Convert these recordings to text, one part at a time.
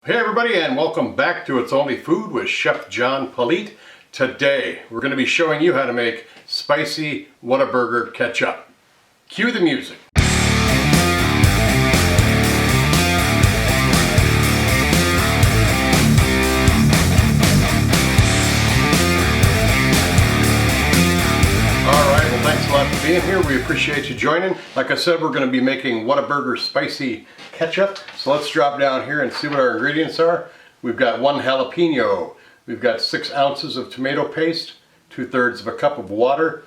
Hey everybody, and welcome back to It's Only Food with Chef John Politte. Today we're going to be showing you how to make spicy Whataburger ketchup. Cue the music. Alright, well thanks a lot for being here. We appreciate you joining. Like I said, we're going to be making Whataburger Spicy Ketchup. So let's drop down here and see what our ingredients are. We've got 1 jalapeno. We've got 6 ounces of tomato paste, 2/3 of a cup of water,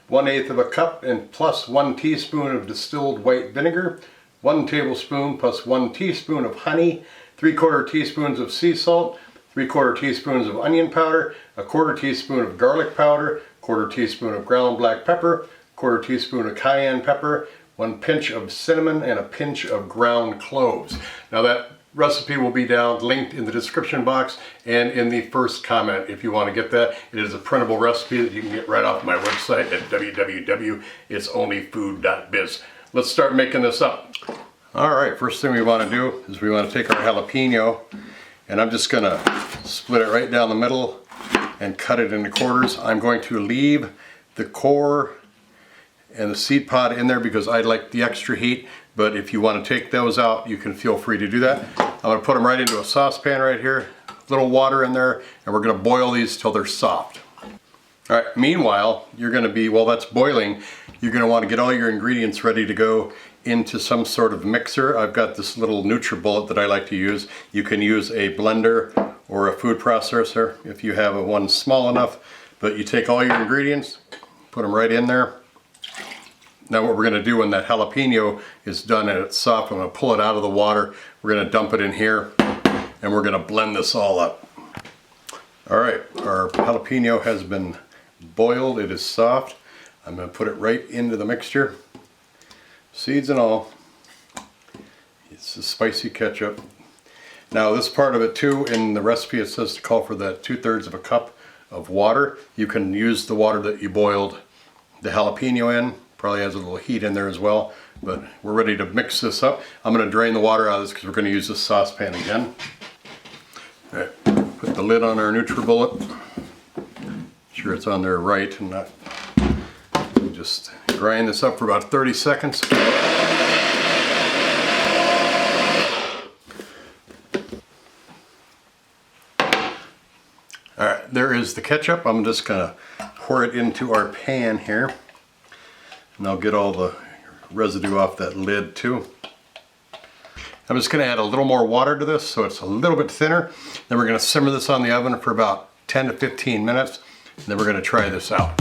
1/8 of a cup, and plus 1 teaspoon of distilled white vinegar, 1 tablespoon plus 1 teaspoon of honey, 3/4 teaspoons of sea salt, 3/4 teaspoons of onion powder, 1/4 teaspoon of garlic powder, 1/4 teaspoon of ground black pepper, 1/4 teaspoon of cayenne pepper, 1 pinch of cinnamon, and a pinch of ground cloves. Now that recipe will be down linked in the description box and in the first comment if you want to get that. It is a printable recipe that you can get right off my website at www.itsonlyfood.biz. Let's start making this up. Alright, first thing we want to do is we want to take our jalapeno, and I'm just going to split it right down the middle and cut it into quarters. I'm going to leave the core and the seed pod in there because I like the extra heat, but if you want to take those out, you can feel free to do that. I'm going to put them right into a saucepan right here, a little water in there, and we're going to boil these till they're soft. Alright, meanwhile, you're going to be, while that's boiling, you're going to want to get all your ingredients ready to go into some sort of mixer. I've got this little NutriBullet that I like to use. You can use a blender or a food processor if you have one small enough, but you take all your ingredients, put them right in there. Now what we're going to do when that jalapeno is done and it's soft, I'm going to pull it out of the water. We're going to dump it in here and we're going to blend this all up. Alright, our jalapeno has been boiled. It is soft. I'm going to put it right into the mixture. Seeds and all. It's a spicy ketchup. Now this part of it too, in the recipe it says to call for that 2/3 of a cup of water. You can use the water that you boiled the jalapeno in. Probably has a little heat in there as well, but we're ready to mix this up. I'm going to drain the water out of this because we're going to use this saucepan again. All right, put the lid on our NutriBullet. Sure it's on there right and not. Just grind this up for about 30 seconds. Alright, there is the ketchup. I'm just going to pour it into our pan here. And I'll get all the residue off that lid too. I'm just going to add a little more water to this so it's a little bit thinner. Then we're going to simmer this on the oven for about 10 to 15 minutes. And then we're going to try this out.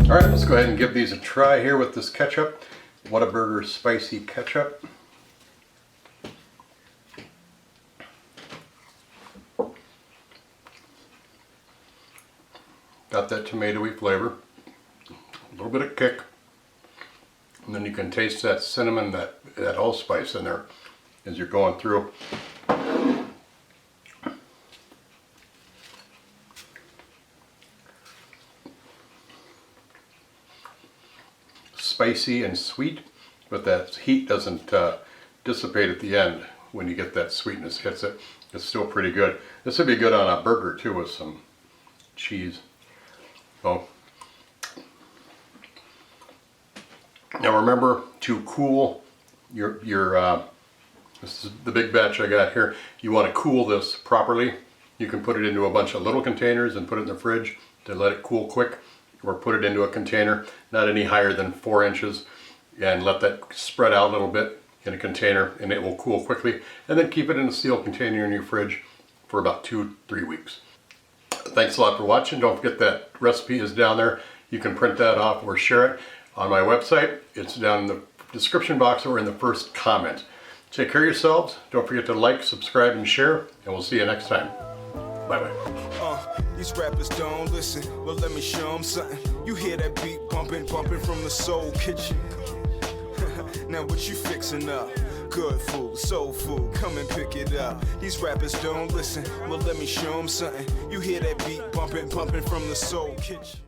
Alright, let's go ahead and give these a try here with this ketchup. Whataburger Spicy Ketchup. Got that tomatoey flavor. A little bit of kick. And then you can taste that cinnamon, that allspice in there as you're going through. Spicy and sweet, but that heat doesn't dissipate at the end when you get that sweetness hits it. It's still pretty good. This would be good on a burger too with some cheese. Oh. Now remember to cool your this is the big batch I got here. You want to cool this properly. You can put it into a bunch of little containers and put it in the fridge to let it cool quick, or put it into a container not any higher than 4 inches and let that spread out a little bit in a container and it will cool quickly, and then keep it in a sealed container in your fridge for about 2-3 weeks. Thanks a lot for watching. Don't forget that recipe is down there. You can print that off or share it on my website. It's down in the description box or in the first comment. Take care of yourselves. Don't forget to like, subscribe, and share, and we'll see you next time. Bye-bye. These rappers don't listen, well let me show them something. You hear that beat bumping from the soul kitchen. Now what you fixing up? Good food, soul food, come and pick it up. These rappers don't listen, well let me show them something. You hear that beat bumping from the soul kitchen.